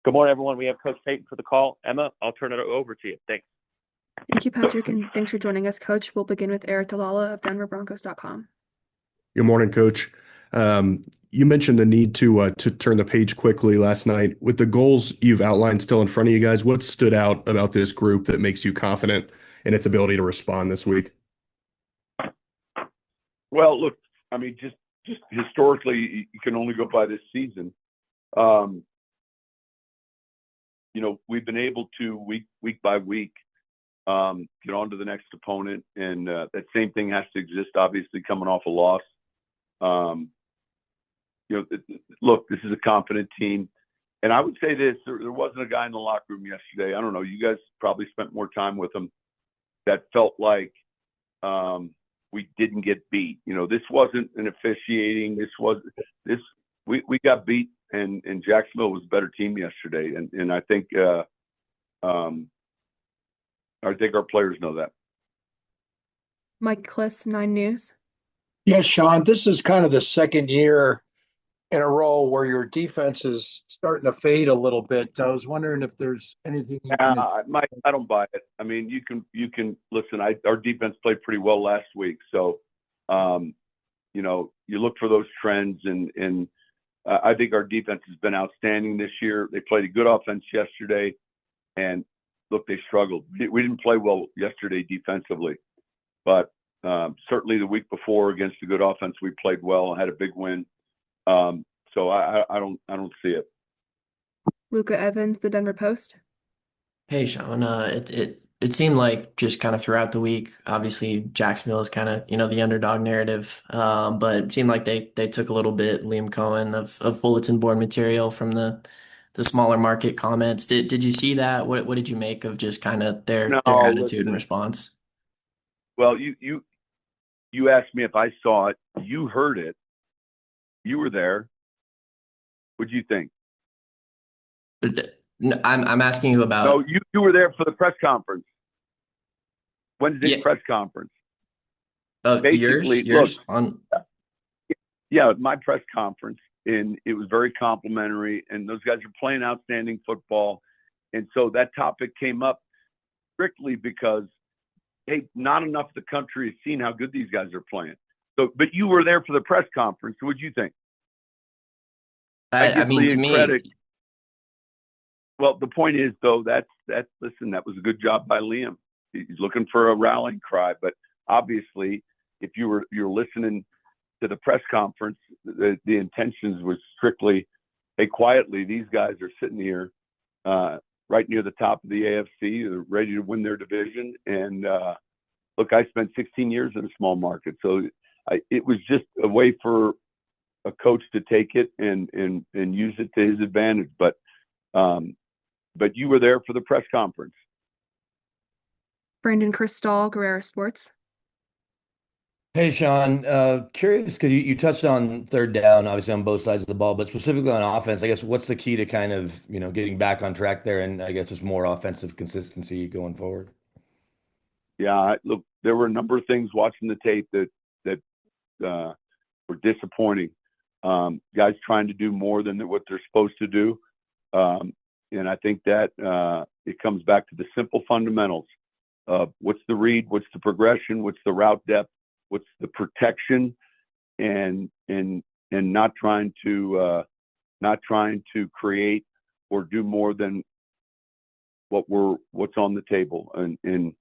Good morning, everyone. We have Coach Payton for the call. Emma, I'll turn it over to you. Thanks. Thank you, Patrick, and thanks for joining us, Coach. We'll begin with Eric Dalala of DenverBroncos.com. Good morning, Coach. You mentioned the need to turn the page quickly last night. With the goals you've outlined still in front of you guys, what stood out about this group that makes you confident in its ability to respond this week? Well, look, I mean, just historically, you can only go by this season. We've been able to week by week get on to the next opponent, and that same thing has to exist. Obviously, coming off a loss. Look, this is a confident team, and I would say this: there wasn't a guy in the locker room yesterday. I don't know. You guys probably spent more time with him. That felt like we didn't get beat. This wasn't an officiating. We got beat, and Jacksonville was a better team yesterday, and I think our players know that. Mike Kliss, 9 News. Yes, Sean, this is kind of the second year in a row where your defense is starting to fade a little bit. I was wondering if there's anything you can. Mike, I don't buy it. I mean, you can listen. Our defense played pretty well last week, so you look for those trends, and I think our defense has been outstanding this year. They played a good offense yesterday, and look, they struggled. We didn't play well yesterday defensively, but certainly the week before against a good offense, we played well and had a big win. So I don't see it. Luca Evans, The Denver Post. Hey, Sean. It seemed like just kind of throughout the week, obviously Jacksonville is kind of, the underdog narrative. But it seemed like they took a little bit, Liam Cohen, of bulletin board material from the smaller market comments. Did you see that? What did you make of just kind of their attitude and response? Well, you asked me if I saw it. You heard it. You were there. What'd you think? No, I'm asking you about. No, you were there for the press conference. Wednesday's press conference. Basically, yours on. Yeah, my press conference, and it was very complimentary. And those guys are playing outstanding football, and so that topic came up strictly because, hey, not enough of the country has seen how good these guys are playing. So, but you were there for the press conference. What'd you think? I mean, to me. Credit. Well, the point is, though, listen, that was a good job by Liam. He's looking for a rallying cry, but obviously, if you're listening to the press conference, the intentions was strictly, hey, quietly, these guys are sitting here right near the top of the AFC, they're ready to win their division. And look, I spent 16 years in a small market, so it was just a way for a coach to take it and use it to his advantage. But you were there for the press conference. Brandon Cristal, Guerrero Sports. Hey, Sean, curious because you touched on third down, obviously on both sides of the ball, but specifically on offense, I guess what's the key to kind of, getting back on track there and I guess just more offensive consistency going forward? Yeah, look, there were a number of things watching the tape that were disappointing. Guys trying to do more than what they're supposed to do. And I think that it comes back to the simple fundamentals of what's the read, what's the progression, what's the route depth, what's the protection, and not trying to create or do more than what's on the table. And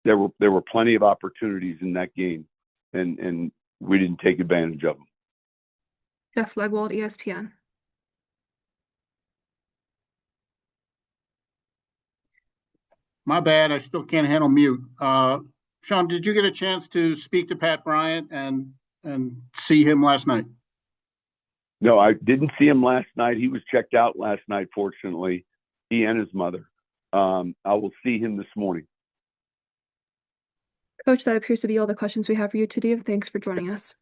there were plenty of opportunities in that game, and we didn't take advantage of them. Jeff Legwold, ESPN. My bad. I still can't handle mute. Sean, did you get a chance to speak to Pat Bryant and see him last night? No, I didn't see him last night. He was checked out last night, fortunately, he and his mother. I will see him this morning. Coach, that appears to be all the questions we have for you today. Thanks for joining us.